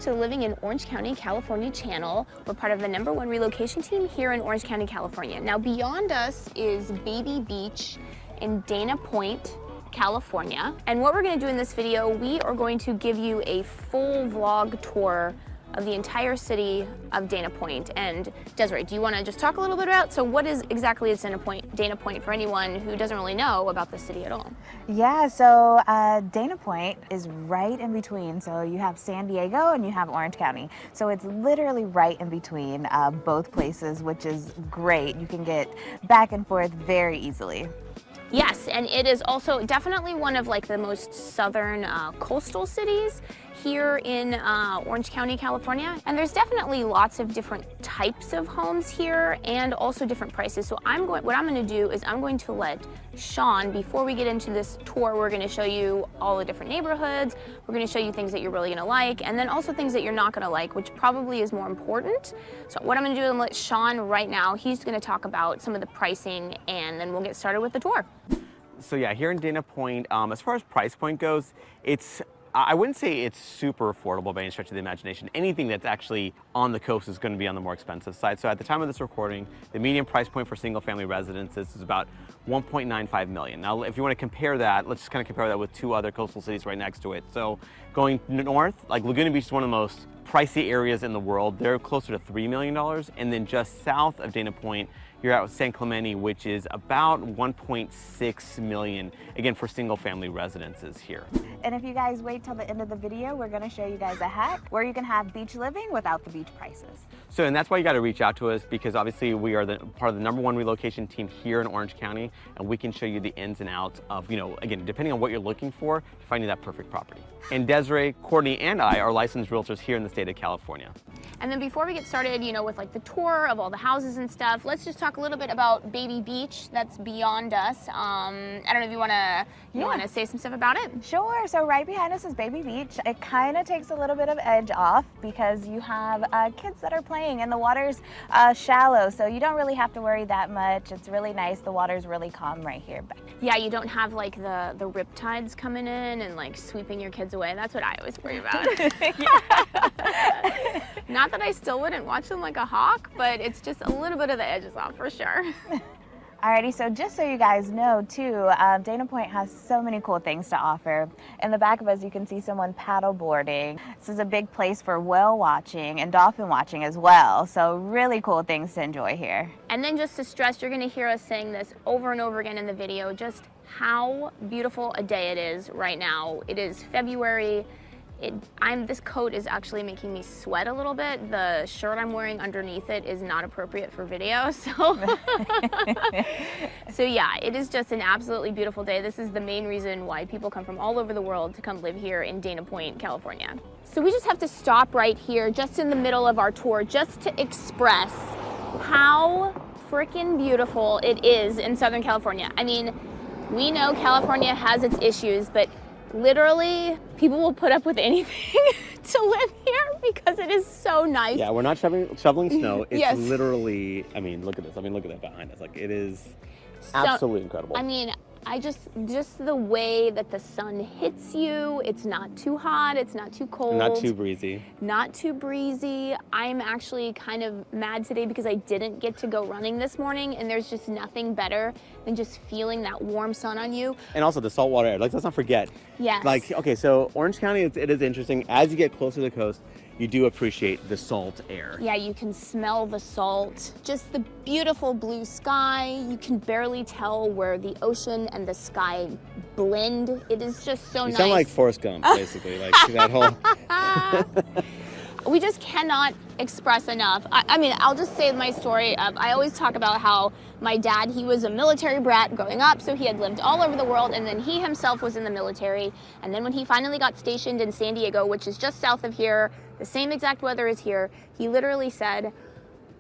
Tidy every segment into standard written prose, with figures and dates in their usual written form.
to the Living in Orange County, California channel. We're part of the #1 relocation team here in Orange County, California. Now beyond us is Baby Beach in Dana Point, California. And what we're gonna do in this video, we are going to give you a full vlog tour of the entire city of Dana Point. And Desiree, do you wanna just talk a little bit about, so what is exactly is Dana Point for anyone who doesn't really know about the city at all? Yeah, so Dana Point is right in between. So you have San Diego and you have Orange County. So it's literally right in between both places, which is great. You can get back and forth very easily. Yes, and it is also definitely one of like the most southern coastal cities here in Orange County, California. And there's definitely lots of different types of homes here and also different prices. So what I'm going to do is I'm going to let Sean, before we get into this tour, we're going to show you all the different neighborhoods. We're going to show you things that you're really going to like, and then also things that you're not going to like, which probably is more important. So what I'm going to do is let Sean right now, he's going to talk about some of the pricing, and then we'll get started with the tour. So yeah, here in Dana Point, as far as price point goes, I wouldn't say it's super affordable by any stretch of the imagination. Anything that's actually on the coast is going to be on the more expensive side. So at the time of this recording, the median price point for single family residences is about $1.95 million. Now, if you want to compare that, let's just kind of compare that with two other coastal cities right next to it. So going north, like Laguna Beach is one of the most pricey areas in the world. They're closer to $3 million. And then just south of Dana Point, you're at San Clemente, which is about 1.6 million, again, for single family residences here. And if you guys wait till the end of the video, we're gonna show you guys a hack where you can have beach living without the beach prices. So, and that's why you got to reach out to us, because obviously we are part of the #1 relocation team here in Orange County, and we can show you the ins and outs of, again, depending on what you're looking for, finding that perfect property. And Desiree, Courtney, and I are licensed realtors here in the state of California. And then before we get started, with like the tour of all the houses and stuff, let's just talk a little bit about Baby Beach that's beyond us. I don't know if you wanna say some stuff about it? Sure, so right behind us is Baby Beach. It kind of takes a little bit of edge off because you have kids that are playing and the water's shallow, so you don't really have to worry that much. It's really nice, the water's really calm right here. Yeah, you don't have like the rip tides coming in and like sweeping your kids away. That's what I always worry about. Not that I still wouldn't watch them like a hawk, but it's just a little bit of the edges off for sure. Alrighty, so just so you guys know too, Dana Point has so many cool things to offer. In the back of us, you can see someone paddle boarding. This is a big place for whale watching and dolphin watching as well. So really cool things to enjoy here. And then just to stress, you're gonna hear us saying this over and over again in the video, just how beautiful a day it is right now. It is February. This coat is actually making me sweat a little bit. The shirt I'm wearing underneath it is not appropriate for video, so yeah, it is just an absolutely beautiful day. This is the main reason why people come from all over the world to come live here in Dana Point, California. So we just have to stop right here, just in the middle of our tour, just to express how freaking beautiful it is in Southern California. I mean, we know California has its issues, but literally, people will put up with anything to live here because it is so nice. Yeah, we're not shoveling snow. It's yes. Literally, I mean, look at this. I mean, look at that behind us. Like, it is absolutely incredible. I mean, just the way that the sun hits you, it's not too hot, it's not too cold. Not too breezy. Not too breezy. I'm actually kind of mad today because I didn't get to go running this morning, and there's just nothing better than just feeling that warm sun on you. And also the saltwater air. Like, let's not forget. Yes. Like, okay, so Orange County, it is interesting. As you get closer to the coast, you do appreciate the salt air. Yeah, you can smell the salt. Just the beautiful blue sky. You can barely tell where the ocean and the sky blend. It is just so nice. You sound like Forrest Gump, basically. Like that whole... We just cannot express enough. I mean, I'll just say my story of, I always talk about how my dad, he was a military brat growing up, so he had lived all over the world, and then he himself was in the military. And then when he finally got stationed in San Diego, which is just south of here, the same exact weather as here, he literally said,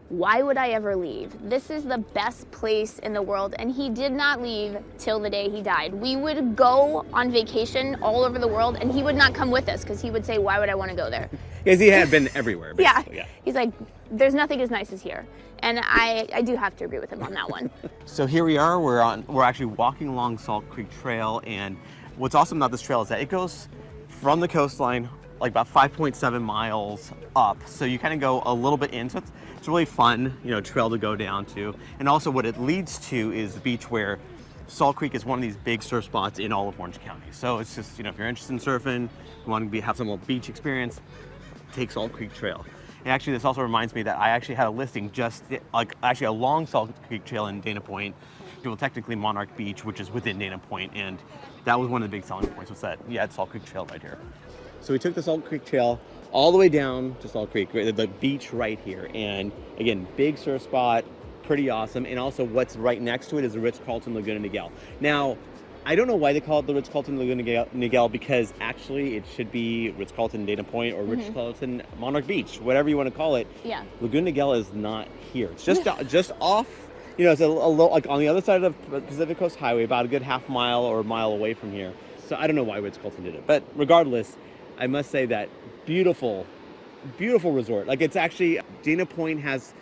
why would I ever leave? This is the best place in the world. And he did not leave till the day he died. We would go on vacation all over the world, and he would not come with us because he would say, why would I want to go there? Because he had been everywhere, basically. Yeah. He's like, there's nothing as nice as here. And I do have to agree with him on that one. So here we are, we're actually walking along Salt Creek Trail, and what's awesome about this trail is that it goes from the coastline like about 5.7 miles up. So you kind of go a little bit in. So it's really fun, trail to go down to. And also what it leads to is the beach where Salt Creek is one of these big surf spots in all of Orange County. So it's just, if you're interested in surfing, you want to have some little beach experience, take Salt Creek Trail. And actually, this also reminds me that I actually had a listing actually along Salt Creek Trail in Dana Point, well, technically Monarch Beach, which is within Dana Point, and that was one of the big selling points, was that you had Salt Creek Trail right here. So we took the Salt Creek Trail all the way down to Salt Creek, the beach right here, and again, big surf spot, pretty awesome, and also what's right next to it is the Ritz Carlton Laguna Niguel. Now, I don't know why they call it the Ritz Carlton Laguna Niguel, because actually it should be Ritz Carlton Dana Point or Ritz Carlton Monarch Beach, whatever you want to call it. Yeah. Laguna Niguel is not here. It's just just off. It's a little like on the other side of the Pacific Coast Highway, about a good half mile or a mile away from here. So I don't know why Ritz Carlton did it, but regardless, I must say that beautiful resort. Like, it's actually, Dana Point has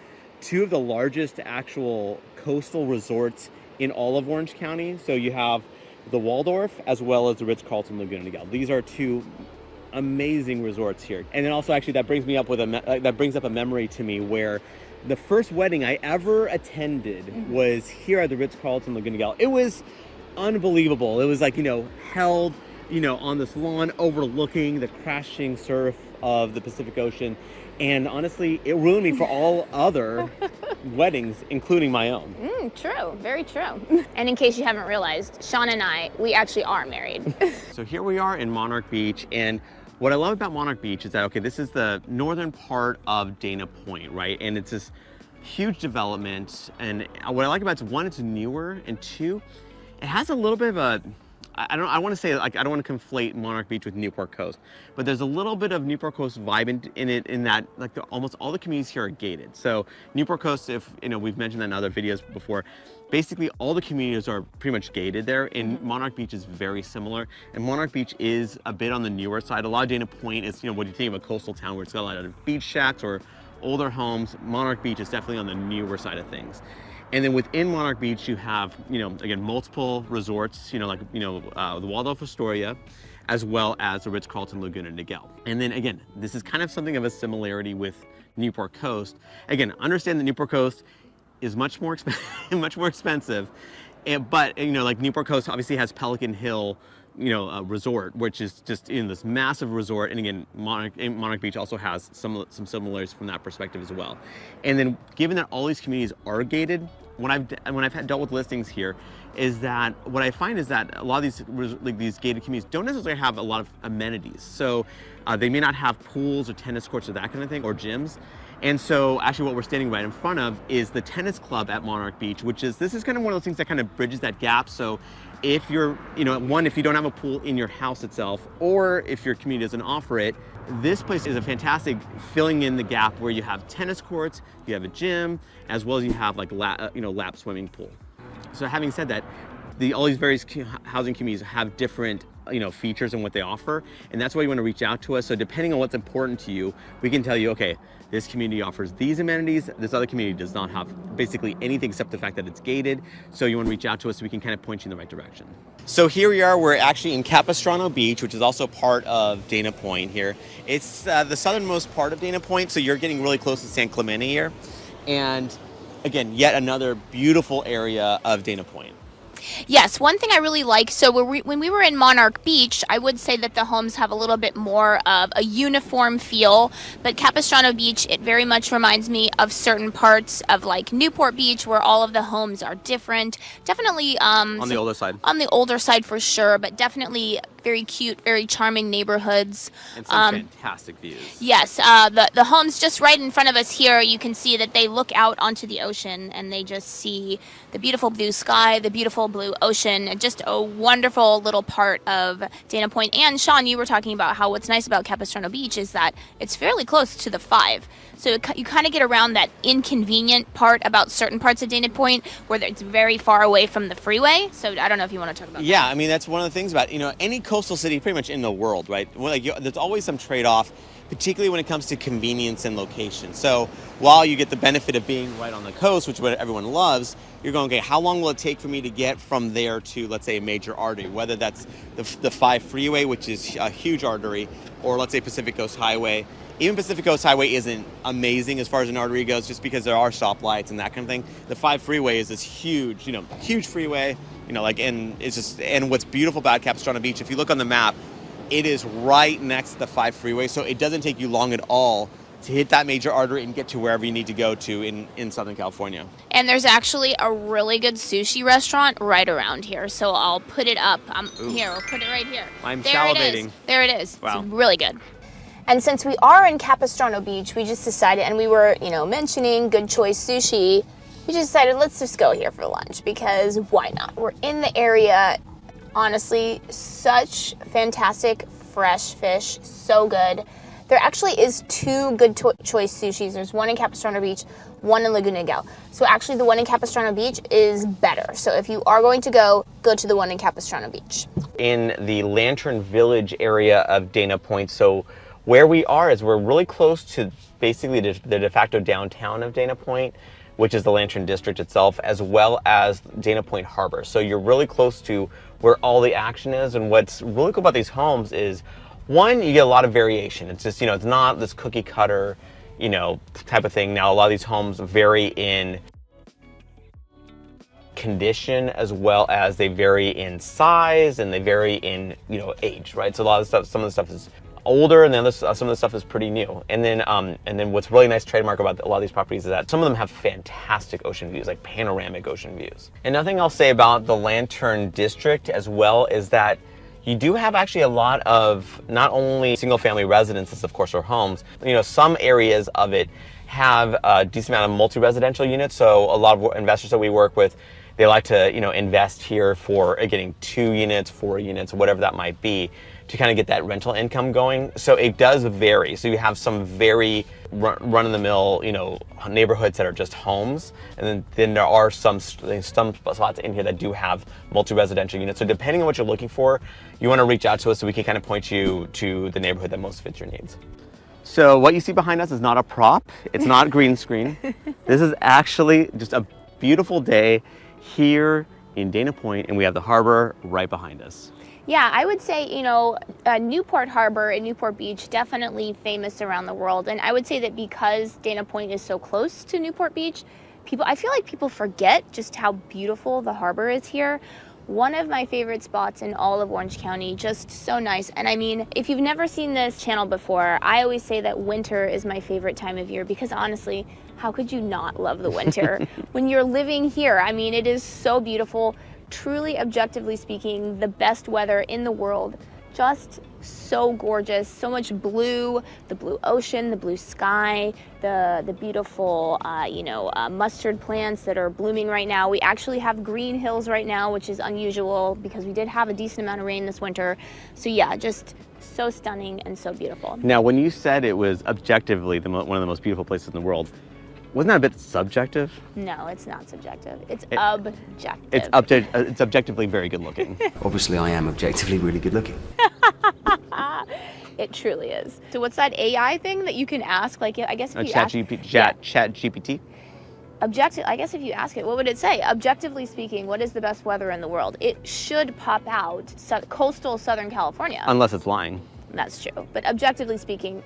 two of the largest actual coastal resorts in all of Orange County. So you have the Waldorf as well as the Ritz Carlton Laguna Niguel. These are two amazing resorts here. And then also actually that brings up a memory to me where the first wedding I ever attended was here at the Ritz Carlton Laguna Niguel. It was unbelievable. It was like, held, on this lawn overlooking the crashing surf of the Pacific Ocean. And honestly, it ruined me for all other weddings, including my own. True, very true. And in case you haven't realized, Sean and I, we actually are married. So here we are in Monarch Beach, and what I love about Monarch Beach is that, okay, this is the northern part of Dana Point, right? And it's this huge development, and what I like about it is, one, it's newer, and two, it has a little bit of a, I don't want to conflate Monarch Beach with Newport Coast, but there's a little bit of Newport Coast vibe in it, in that almost all the communities here are gated. So Newport Coast, if we've mentioned that in other videos before, basically all the communities are pretty much gated there, and Monarch Beach is very similar. And Monarch Beach is a bit on the newer side. A lot of Dana Point is, what do you think of a coastal town where it's got a lot of beach shacks or older homes? Monarch Beach is definitely on the newer side of things. And then within Monarch Beach, you have, again, multiple resorts, the Waldorf Astoria, as well as the Ritz Carlton Laguna Niguel. And then again, this is kind of something of a similarity with Newport Coast. Again, understand that Newport Coast is much more expensive, but like Newport Coast obviously has Pelican Hill, a resort, which is just in this massive resort. And again, Monarch Beach also has some similarities from that perspective as well. And then given that all these communities are gated, when I've dealt with listings here, is that what I find is that a lot of these gated communities don't necessarily have a lot of amenities. So they may not have pools or tennis courts or that kind of thing, or gyms. And so actually what we're standing right in front of is the tennis club at Monarch Beach, this is kind of one of those things that kind of bridges that gap. So if you're, if you don't have a pool in your house itself, or if your community doesn't offer it, this place is a fantastic filling in the gap where you have tennis courts, you have a gym, as well as you have like lap swimming pool. So having said that, all these various housing communities have different features and what they offer, and that's why you want to reach out to us. So depending on what's important to you, we can tell you, okay, this community offers these amenities, this other community does not have basically anything except the fact that it's gated. So you want to reach out to us so we can kind of point you in the right direction. So here we are, we're actually in Capistrano Beach, which is also part of Dana Point here. It's the southernmost part of Dana Point, so you're getting really close to San Clemente here. And again, yet another beautiful area of Dana Point. Yes, one thing I really like, so when we were in Monarch Beach, I would say that the homes have a little bit more of a uniform feel, but Capistrano Beach, it very much reminds me of certain parts of like Newport Beach, where all of the homes are different. Definitely on the older side. On the older side for sure, but definitely very cute, very charming neighborhoods. And some fantastic views. Yes, the homes just right in front of us here, you can see that they look out onto the ocean and they just see the beautiful blue sky, the beautiful blue ocean, just a wonderful little part of Dana Point. And Sean, you were talking about how what's nice about Capistrano Beach is that it's fairly close to the 5. So you kind of get around that inconvenient part about certain parts of Dana Point where it's very far away from the freeway. So I don't know if you want to talk about that. Yeah, I mean, that's one of the things about, any coastal city pretty much in the world, right? There's always some trade-off, particularly when it comes to convenience and location. So while you get the benefit of being right on the coast, which is what everyone loves, you're going, okay, how long will it take for me to get from there to, let's say, a major artery, whether that's the 5 freeway, which is a huge artery, or let's say Pacific Coast Highway. Even Pacific Coast Highway isn't amazing as far as an artery goes, just because there are stoplights and that kind of thing. The 5 freeway is this huge, huge freeway, and it's just, and what's beautiful about Capistrano Beach, if you look on the map, it is right next to the 5 freeway, so it doesn't take you long at all to hit that major artery and get to wherever you need to go to in Southern California. And there's actually a really good sushi restaurant right around here, so I'll put it up. Here, I'll put it right here. I'm there salivating. There it is. Wow. It's really good. And since we are in Capistrano Beach, we just decided, and we were, mentioning Good Choice Sushi, we just decided let's just go here for lunch, because why not? We're in the area. Honestly, such fantastic fresh fish, so good. There actually is 2 Good Choice Sushis. There's one in Capistrano Beach, one in Laguna Niguel. So actually the one in Capistrano Beach is better. So if you are going to go to the one in Capistrano Beach. In the Lantern Village area of Dana Point, so where we are is we're really close to basically the de facto downtown of Dana Point, which is the Lantern District itself, as well as Dana Point Harbor. So you're really close to where all the action is. And what's really cool about these homes is, one, you get a lot of variation. It's just, it's not this cookie cutter, type of thing. Now, a lot of these homes vary in condition, as well as they vary in size, and they vary in, age, right? So a lot of stuff, some of the stuff is older, and then some of the stuff is pretty new. And then what's really nice trademark about a lot of these properties is that some of them have fantastic ocean views, like panoramic ocean views. And nothing I'll say about the Lantern District as well is that you do have actually a lot of not only single family residences, of course, or homes, some areas of it have a decent amount of multi-residential units. So a lot of investors that we work with, they like to, invest here for getting 2 units, 4 units, whatever that might be, to kind of get that rental income going. So it does vary. So you have some very run-of-the-mill, neighborhoods that are just homes, and then there are some spots in here that do have multi-residential units. So depending on what you're looking for, you want to reach out to us so we can kind of point you to the neighborhood that most fits your needs. So what you see behind us is not a prop. It's not green screen. This is actually just a beautiful day here in Dana Point, and we have the harbor right behind us. Yeah, I would say, Newport Harbor and Newport Beach, definitely famous around the world. And I would say that because Dana Point is so close to Newport Beach, I feel like people forget just how beautiful the harbor is here. One of my favorite spots in all of Orange County, just so nice. And I mean, if you've never seen this channel before, I always say that winter is my favorite time of year, because honestly, how could you not love the winter? When you're living here, I mean, it is so beautiful. Truly, objectively speaking, the best weather in the world. Just so gorgeous, so much blue, the blue ocean, the blue sky, the beautiful, mustard plants that are blooming right now. We actually have green hills right now, which is unusual because we did have a decent amount of rain this winter. So yeah, just so stunning and so beautiful. Now, when you said it was objectively one of the most beautiful places in the world, wasn't that a bit subjective? No, it's not subjective. It's objective. It's objectively very good looking. Obviously, I am objectively really good looking. It truly is. So what's that AI thing that you can ask? Like, I guess if you Chat ask... GPT? I guess if you ask it, what would it say? Objectively speaking, what is the best weather in the world? It should pop out coastal Southern California. Unless it's lying. That's true. But objectively speaking,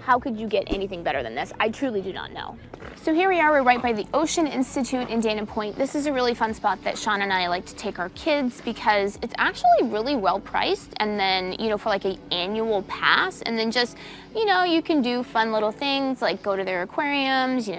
how could you get anything better than this? I truly do not know. So here we are, we're right by the Ocean Institute in Dana Point. This is a really fun spot that Sean and I like to take our kids because it's actually really well priced, and then, for like an annual pass, and then just, you can do fun little things like go to their aquariums,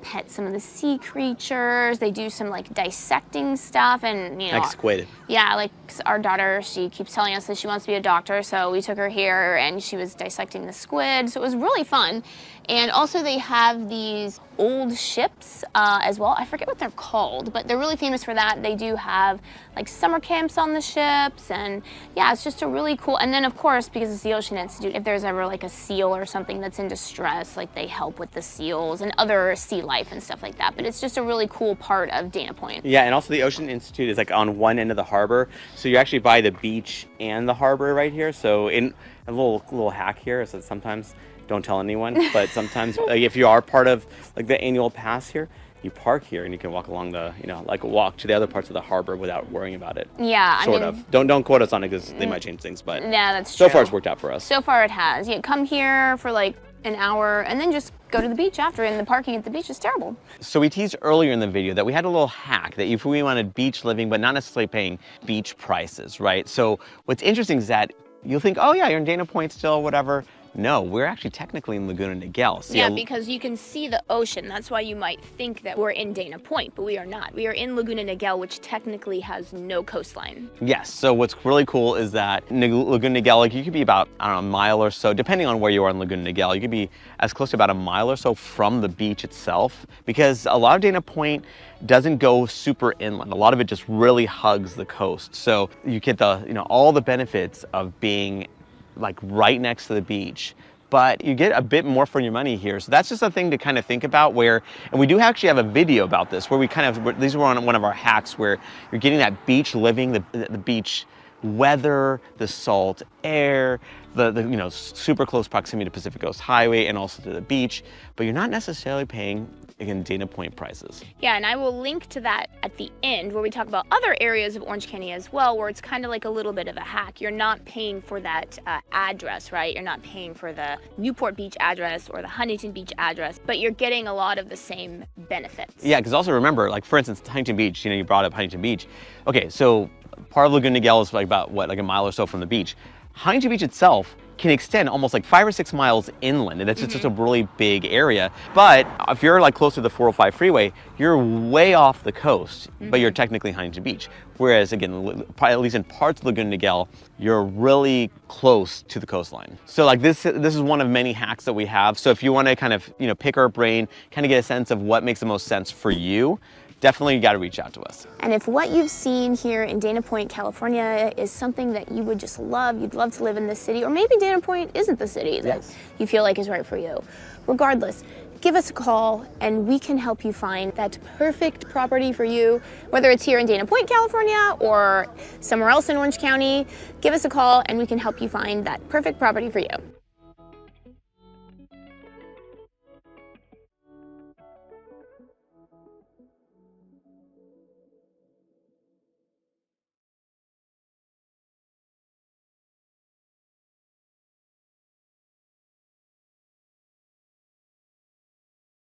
pet some of the sea creatures. They do some like dissecting stuff, and like squid. Yeah, like our daughter, she keeps telling us that she wants to be a doctor, so we took her here and she was dissecting the squid, so it was really fun. And also they have these old ships as well. I forget what they're called, but they're really famous for that. They do have like summer camps on the ships, and yeah, it's just a really cool. And then of course, because it's the Ocean Institute, if there's ever like a seal or something that's in distress, like they help with the seals and other sea life and stuff like that. But it's just a really cool part of Dana Point. Yeah, and also the Ocean Institute is like on one end of the harbor, so you're actually by the beach and the harbor right here. So in a little hack here is that sometimes, don't tell anyone, but sometimes like, if you are part of like the annual pass here, you park here and you can walk along the, like walk to the other parts of the harbor without worrying about it. Yeah, sort of. Don't quote us on it because they might change things, but yeah, that's true. So far it's worked out for us. So far it has. You come here for like an hour and then just go to the beach after, and the parking at the beach is terrible. So we teased earlier in the video that we had a little hack that if we wanted beach living but not necessarily paying beach prices, right? So what's interesting is that you'll think, oh yeah, you're in Dana Point still, whatever. No, we're actually technically in Laguna Niguel. So yeah, because you can see the ocean. That's why you might think that we're in Dana Point, but we are not. We are in Laguna Niguel, which technically has no coastline. Yes, so what's really cool is that Laguna Niguel, like you could be about, I don't know, a mile or so, depending on where you are in Laguna Niguel, you could be as close to about a mile or so from the beach itself, because a lot of Dana Point doesn't go super inland. A lot of it just really hugs the coast. So you get the, all the benefits of being like right next to the beach, but you get a bit more for your money here. So that's just a thing to kind of think about where, and we do actually have a video about this where we these were on one of our hacks where you're getting that beach living, the beach weather, the salt air, the super close proximity to Pacific Coast Highway and also to the beach, but you're not necessarily paying, again, Dana Point prices. Yeah, and I will link to that at the end where we talk about other areas of Orange County as well, where it's kind of like a little bit of a hack. You're not paying for that address, right? You're not paying for the Newport Beach address or the Huntington Beach address, but you're getting a lot of the same benefits. Yeah, because also remember, like for instance, Huntington Beach, you brought up Huntington Beach. Okay, so part of Laguna Niguel is like about, like a mile or so from the beach. Huntington Beach itself can extend almost like 5 or 6 miles inland, and that's just a really big area. But if you're like close to the 405 freeway, you're way off the coast, but you're technically Huntington Beach. Whereas again, at least in parts of Laguna Niguel, you're really close to the coastline. So like this is one of many hacks that we have. So if you want to kind of pick our brain, kind of get a sense of what makes the most sense for you, definitely you got to reach out to us. And if what you've seen here in Dana Point, California is something that you would just love, you'd love to live in this city, or maybe Dana Point isn't the city that you feel like is right for you. Regardless, give us a call and we can help you find that perfect property for you, whether it's here in Dana Point, California, or somewhere else in Orange County. Give us a call and we can help you find that perfect property for you.